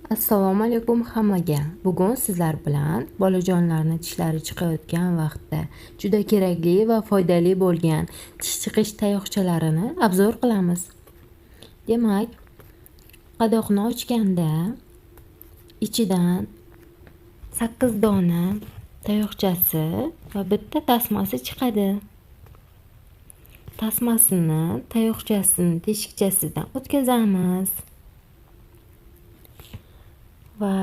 Assalomu alaykum hammaga. Bugun sizlar bilan bolajonlarni tishlari chiqayotgan vaqtda juda kerakli va foydali bo'lgan tish chiqish tayoqchalarini obzor qilamiz. Demak, qadoqni ochganda ichidan 8 dona tayoqchasi va bitta tasmasi chiqadi. Tasmasini tayoqchasini teshikchasidan o'tkazamiz. Va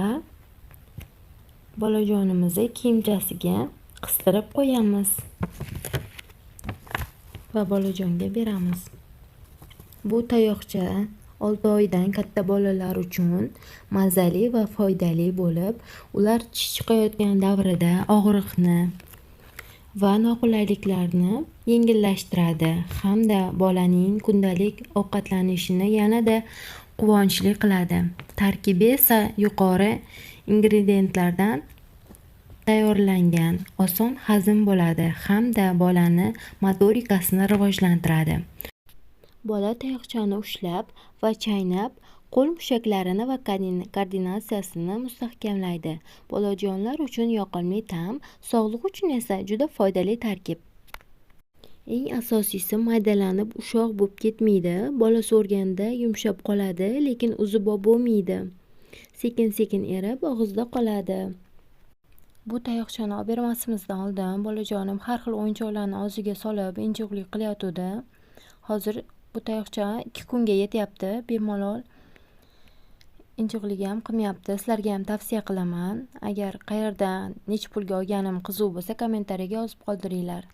bolajonimizni kiyimchasiga qistirib qo'yamiz va bolajonga beramiz. Bu tayoqcha 6 oydan katta bolalar uchun mazali va foydali bo'lib, ular tish chiqayotgan davrida og'riqni va noqulayliklarni yengillashtiradi hamda bolaning kundalik ovqatlanishini yanada quvonchli qiladi. Tarkibi esa yuqori ingredientlardan tayyorlangan, oson hazm bo'ladi hamda bolani motorikasini rivojlantiradi. Bola tayoqchani ushlab va chaynab, qo'l mushaklarini va koordinatsiyasini mustahkamlaydi. Bolajonlar uchun yoqimli ta'm, sog'liq uchun esa juda foydali tarkib. Eng asosiysi maydalanib ushoq bo'lib ketmaydi. Bola so'rganda yumshab qoladi, lekin uzubob bo'lmaydi. Sekin-sekin erib og'izda qoladi. Bu tayoqchani olib bermasimizdan oldin bolajonim har xil o'yinchoqlarni og'ziga solib injiqlik qilyotdi. Hozir bu tayoqcha 2 kunga yetyapti. Bemalol injiqlik ham qilmayapti. Sizlarga ham tavsiya qilaman. Agar qayerdan necha pulga olganim qiziq bo'lsa, kommentariyaga yozib qoldiringlar.